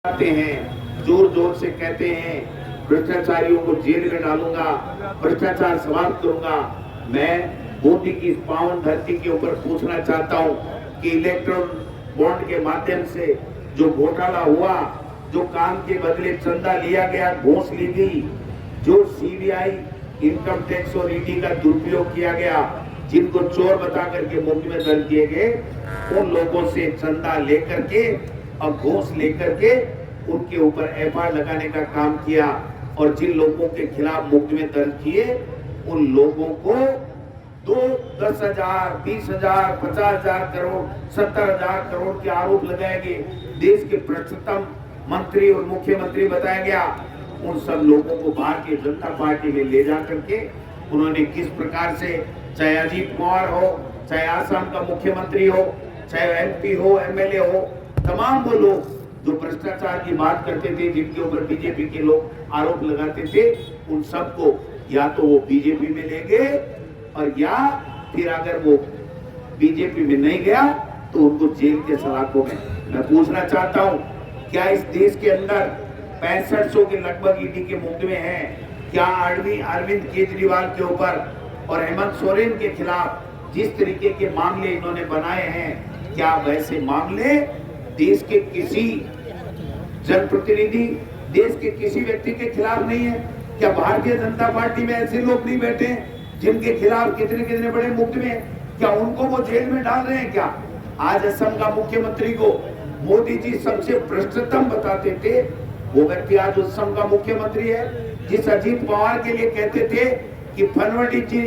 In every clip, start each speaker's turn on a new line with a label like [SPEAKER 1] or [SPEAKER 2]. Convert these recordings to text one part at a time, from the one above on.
[SPEAKER 1] आते हैं, जोर जोर से कहते हैं भ्रष्टाचारियों को जेल में डालूंगा, भ्रष्टाचार समाप्त करूंगा। मैं मोदी की इस पावन धरती के ऊपर पूछना चाहता हूं कि इलेक्ट्रॉन बॉन्ड के माध्यम से जो घोटाला हुआ, जो काम के बदले चंदा लिया गया, घूस ली गई, जो सीबीआई, इनकम टैक्स और ईडी का दुरुपयोग किया गया, जिनको चोर बता करके मुकदमे दर्ज किए गए, उन लोगों से चंदा लेकर के और घूस लेकर के उनके ऊपर एफआईआर लगाने का काम किया और जिन लोगों के खिलाफ मुकदमे दर्ज किए उन लोगों को 10,000, 20,000, 50,000 करोड़, 70,000 करोड़ के आरोप लगाए गए। देश के भ्रष्टतम मंत्री और मुख्यमंत्री बताया गया। उन सब लोगों को भारतीय जनता पार्टी में ले जा करके उन्होंने किस प्रकार से, चाहे अजीत पवार हो, चाहे आसाम का मुख्यमंत्री हो, चाहे एमपी हो, एमएलए हो, तमाम वो लोग जो भ्रष्टाचार की बात करते थे, जिनके ऊपर बीजेपी के लोग आरोप लगाते थे, उन सबको या तो वो बीजेपी में ले गए और या फिर अगर वो बीजेपी में नहीं गया तो उनको जेल के सलाखों में। मैं पूछना चाहता हूं, क्या इस देश के अंदर 6500 के लगभग ईडी के मुकदमे हैं? क्या अरविंद केजरीवाल के ऊपर और हेमंत सोरेन के खिलाफ जिस तरीके के मामले इन्होंने बनाए हैं, क्या वैसे मामले देश के किसी जनप्रतिनिधि, देश के किसी व्यक्ति के खिलाफ नहीं है? क्या भारतीय जनता पार्टी में ऐसे लोग नहीं बैठे जिनके खिलाफ कितने कितने बड़े मुकदमे हैं? क्या उनको वो जेल में डाल रहे हैं क्या? आज असम का मुख्यमंत्री को मोदी जी सबसे भ्रष्टतम बताते थे, वो व्यक्ति आज असम का मुख्यमंत्री है। जिस अजीत पवार के लिए कहते थे कि फडणवीस जी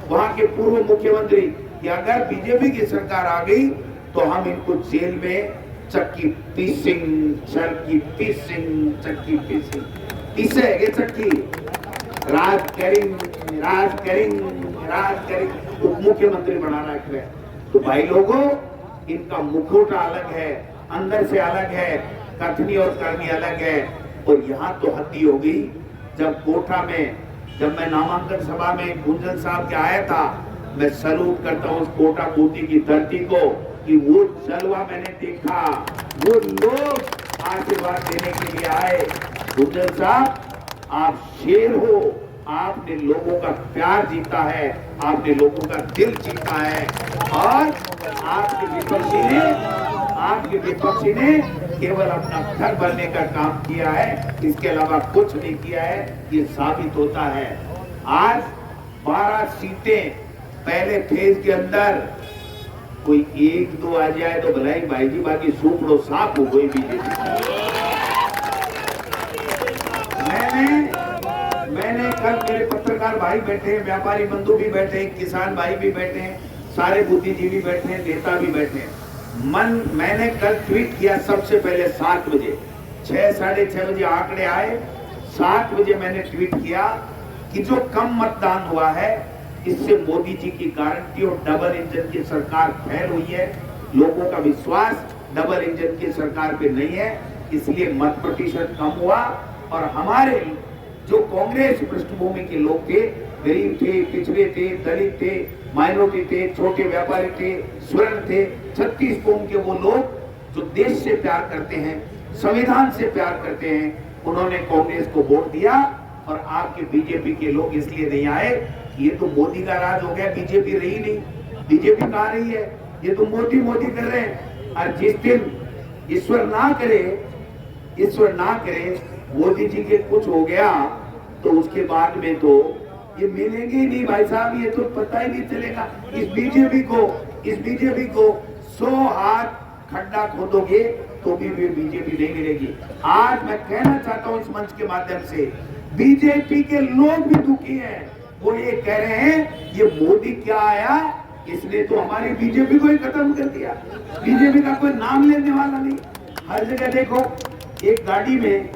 [SPEAKER 1] वहां के पूर्व मुख्यमंत्री, कि अगर बीजेपी की सरकार आ गई तो हम इनको जेल में चक्की पीसिंग, चक्की पीसिंग, चक्की पीसिंग, पीसेंगे चक्की, राज करेंगे, राज करेंगे, राज करेंगे, उप मुख्यमंत्री बना रख रहे। तो भाई लोगों, इनका मुखौटा अलग है, अंदर से अलग है, कथनी और करनी अलग है। और यहाँ तो हद्दी हो गई। जब कोटा में, जब मैं नामांकन सभा में गुंजन साहब के आया था, मैं सैल्यूट करता हूँ उस कोटा कोटी की धरती को कि वो जलवा मैंने देखा, वो लोग आशीर्वाद देने के लिए आए। गुंजन साहब, आप शेर हो, आपने लोगों का प्यार जीता है, आपने लोगों का दिल जीता है और आपके विपक्षी ने केवल अपना घर बनने का काम किया है, इसके अलावा कुछ नहीं किया है। ये साबित होता है। आज 12 सीटें पहले फेज के अंदर, कोई 1-2 आ जाए तो भलाई भाई जी, बाकी सूपड़ो साफ हो गई बीजेपी। मैंने कल, मेरे पत्रकार भाई बैठे हैं, व्यापारी बंधु भी बैठे हैं, किसान भाई भी बैठे हैं, सारे बुद्धिजीवी बैठे हैं, नेता भी बैठे हैं। मैंने कल ट्वीट किया सबसे पहले 7 बजे, 6, साढ़े 6 बजे आंकड़े आए, 7 बजे मैंने ट्वीट किया कि जो कम मतदान हुआ है, इससे मोदी जी की गारंटी और डबल इंजन की सरकार फेल हुई है। लोगों का विश्वास डबल इंजन की सरकार पे नहीं है, इसलिए मत प्रतिशत कम हुआ। और हमारे जो कांग्रेस पृष्ठभूमि के लोग थे, गरीब थे, पिछड़े थे, दलित थे, माइनॉरिटी थे, छोटे व्यापारी थे, स्वर्ण थे, 36 कौम के वो लोग जो देश से प्यार करते हैं, संविधान से प्यार करते हैं, उन्होंने कांग्रेस को वोट दिया। और आपके बीजेपी के लोग इसलिए नहीं आए, ये तो मोदी का राज हो गया, बीजेपी रही नहीं। बीजेपी कहाँ रही है? ये तो मोदी मोदी कर रहे हैं। और जिस दिन ईश्वर ना करे मोदी जी के कुछ हो गया तो उसके बाद में तो ये मिलेंगे ही नहीं भाई साहब, ये तो पता ही नहीं चलेगा। इस बीजेपी को 100 हाथ खड्डा खोदोगे तो भी बीजेपी नहीं मिलेगी। आज मैं कहना चाहता हूँ इस मंच के माध्यम से, बीजेपी के लोग भी दुखी हैं। वो ये कह रहे हैं ये मोदी क्या आया, इसने तो हमारी बीजेपी को ही खत्म कर दिया। बीजेपी का कोई नाम लेने वाला नहीं। हर जगह देखो, एक गाड़ी में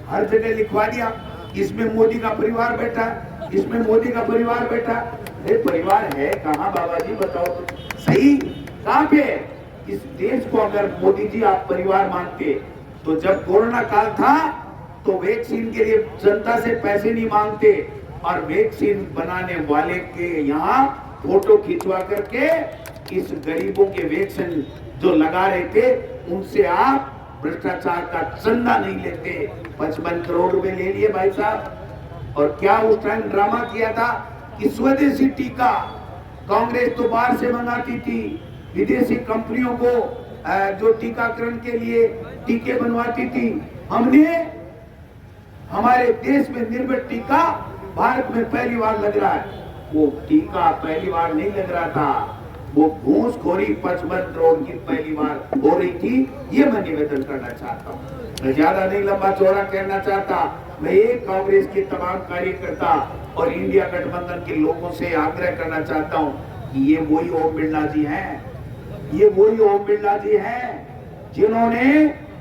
[SPEAKER 1] हर जगह लिखवा दिया, इसमें मोदी का परिवार बैठा, इसमें मोदी का परिवार बैठा। ये परिवार है कहाँ बाबा जी, बताओ तो सही, कहाँ पे? इस देश को अगर मोदी जी आप परिवार मानते तो जब कोरोना काल था तो वैक्सीन के लिए जनता से पैसे नहीं मांगते और वैक्सीन बनाने वाले के यहाँ फोटो खिंचवा करके इस गरीबों के वैक्सीन जो लगा रहे थे उनसे आप भ्रष्टाचार का चंदा नहीं लेते। 55 करोड़ रुपए ले लिए भाई साहब। और क्या उस टाइम ड्रामा किया था कि स्वदेशी टीका कांग्रेस तो बाहर से मंगाती थी, विदेशी कंपनियों को जो टीकाकरण के लिए टीके बनवाती थी, हमने हमारे देश में निर्मित टीका भारत में पहली बार लग रहा है। वो टीका पहली बार नहीं लग रहा था, वो घूसखोरी 55 करोड़ की पहली बार हो रही थी। ये मैं निवेदन करना चाहता हूँ। मैं ज्यादा नहीं लंबा चौड़ा कहना चाहता। मैं एक कांग्रेस के तमाम कार्यकर्ता और इंडिया गठबंधन के लोगों से आग्रह करना चाहता हूँ कि ये वही ओम बिरला जी हैं, ये वही ओम बिरला जी हैं जिन्होंने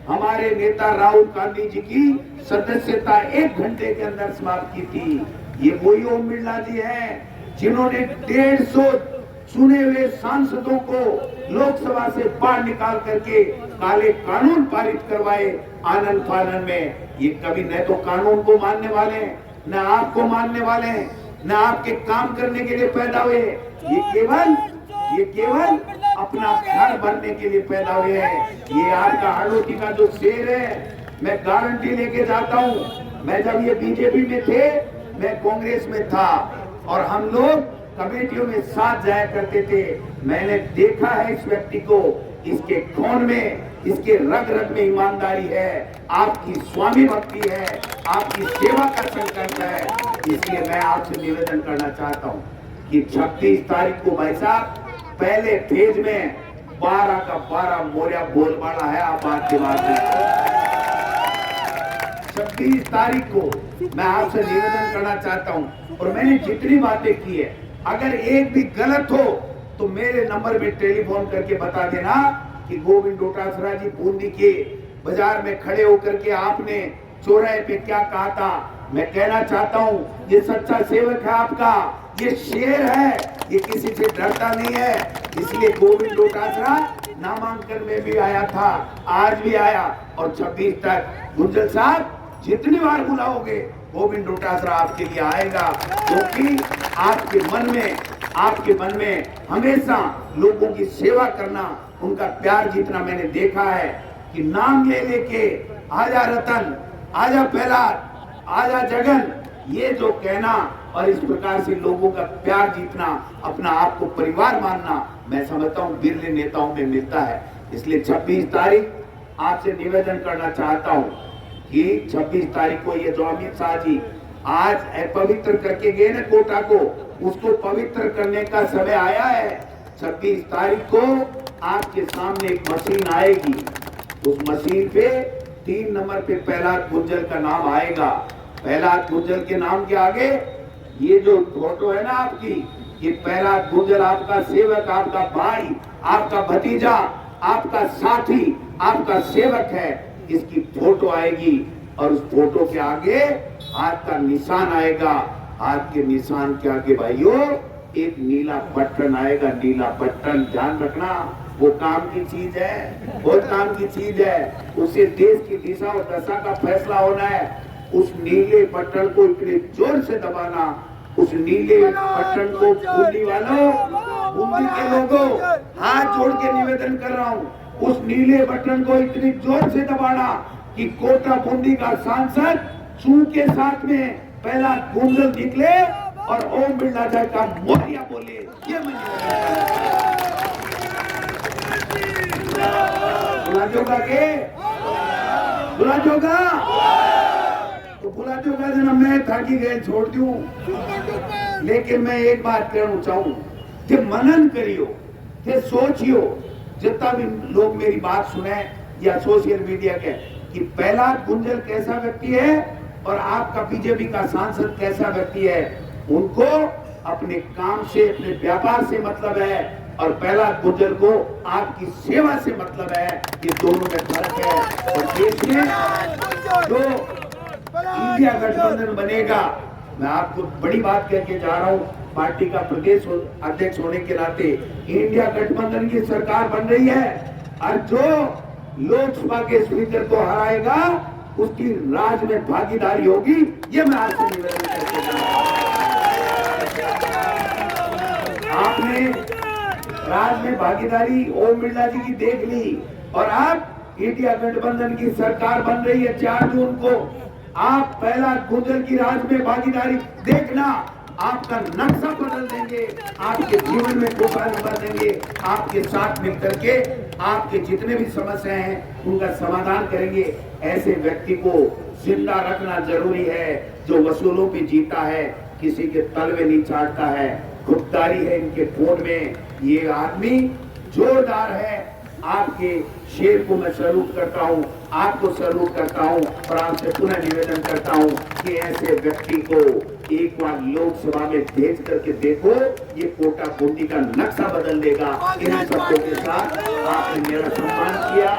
[SPEAKER 1] हमारे नेता राहुल गांधी जी की सदस्यता 1 घंटे के अंदर समाप्त की थी। ये वही ओम बिरला जी हैं जिन्होंने 150 चुने हुए सांसदों को लोकसभा से बाहर निकाल करके काले कानून पारित करवाए आनंद फानन में। ये कभी न तो कानून को मानने वाले हैं, न आपको मानने वाले हैं, न आपके काम करने के लिए पैदा हुए। ये केवल अपना घर भरने के लिए पैदा हुए हैं। ये आपका हाड़ोटी का जो शेर है, मैं गारंटी लेके जाता हूँ। मैं जब ये बीजेपी में थे, मैं कांग्रेस में था और हम लोग कमेटियों में साथ जाया करते थे। मैंने देखा है इस व्यक्ति को, इसके खून में, इसके रग रग में ईमानदारी है, आपकी स्वामी भक्ति है, आपकी सेवा का संकल्प है। इसलिए मैं आपसे निवेदन करना चाहता हूँ कि 26 तारीख को भाई साहब पहले फेज में 12 का 12 मोरिया बोलबाला है। आप बात के बाद 26 तारीख को मैं आपसे निवेदन करना चाहता हूं। और मैंने जितनी बातें की है, अगर एक भी गलत हो तो मेरे नंबर पे टेलीफोन करके बता देना कि गोविंद डोटासरा जी बूंदी के बाजार में खड़े होकर के आपने चौराहे पे क्या कहा था। मैं कहना चाहता हूँ ये सच्चा सेवक है आपका, ये शेर है, ये किसी से डरता नहीं है। इसलिए गोविंद डोटासरा नामांकन में भी आया था, आज भी आया। और 26 तक गुंजल साहब जितनी बार बुलाओगे गोविंद डोटासरा आपके लिए आएगा, क्योंकि आपके मन में हमेशा लोगों की सेवा करना, उनका प्यार जितना मैंने देखा है कि नाम ले लेके आजा रतन, आजा प्रहलाद, आजा जगन, ये जो कहना और इस प्रकार से लोगों का प्यार जीतना, अपना आप को परिवार मानना, मैं समझता हूँ बिरले नेताओं में मिलता है। इसलिए 26 तारीख आपसे निवेदन करना चाहता हूँ कि 26 तारीख को ये जो अमित शाह जी आज पवित्र करके गए ना कोटा को, उसको पवित्र करने का समय आया है। 26 तारीख को आपके सामने एक मशीन आएगी, उस मशीन पे 3 नंबर पे प्रहलाद गुंजल का नाम आएगा। प्रहलाद गुंजल के नाम के आगे ये जो फोटो है ना आपकी, ये प्रहलाद गुंजल आपका सेवक, आपका भाई, आपका भतीजा, आपका साथी, आपका सेवक है, इसकी फोटो आएगी। और उस फोटो के आगे हाथ का निशान आएगा। हाथ के निशान के आगे भाइयों एक नीला बटन आएगा। नीला बटन ध्यान रखना, वो काम की चीज है, बहुत काम की चीज है। उसे देश की दिशा और दशा का फैसला होना है। उस नीले बटन को इतने जोर से दबाना, उस नीले बटन को बूंदी वालों, बूंदी के लोगों, हाथ जोड़ के निवेदन कर रहा हूँ, उस नीले बटन को इतनी जोर से दबाना कि कोटा बूंदी का सांसद चू के साथ में पहला गुंजल निकले और ओम बिरला जी का मोरिया बोले। ये बुलाजोगा के बुलाजोगा तो बुलाजोगा जना मैं थाकी गए छोड़ दूं। लेकिन मैं एक बात कहना चाहूं कि मनन करियो, कि सोचियो, जितना भी लोग मेरी बात सुने या सोशल मीडिया के, कि प्रहलाद गुंजल कैसा व्यक्ति है और आपका बीजेपी का सांसद कैसा व्यक्ति है। उनको अपने काम से, अपने व्यापार से मतलब है और प्रहलाद गुंजल को आपकी सेवा से मतलब है। ये दोनों में फर्क है। और देश में जो इंडिया गठबंधन बनेगा, मैं आपको बड़ी बात कह के जा रहा हूँ, पार्टी का प्रदेश अध्यक्ष होने के नाते इंडिया गठबंधन की सरकार बन रही है और जो लोकसभा के स्पीकर को हराएगा उसकी राज में भागीदारी होगी। ये मैं आपसे निवेदन करके जा रहा हूं। आपने राज में भागीदारी ओम बिरला जी की देख ली और आप इंडिया गठबंधन की सरकार बन रही है 4 जून को। आप पहला गुर्जर की राज में भागीदारी देखना, आपका नक्शा बदल देंगे, आपके जीवन में प्रोफाइल बदल देंगे। आपके साथ मिलकर के आपके जितने भी समस्याएं हैं उनका समाधान करेंगे। ऐसे व्यक्ति को जिंदा रखना जरूरी है जो वसूलों पे जीता है, किसी के तल में नहीं चाटता है। खुददारी है इनके खून में। ये आदमी जोरदार है। आपके शेर को मैं सैल्यूट करता हूं, आपको सैल्यूट करता हूं और आपसे पुनः निवेदन करता हूं कि ऐसे व्यक्ति को एक बार लोकसभा में भेज करके देखो, ये कोटा बूंदी का नक्शा बदल देगा। इन शब्दों के साथ आपने मेरा सम्मान किया।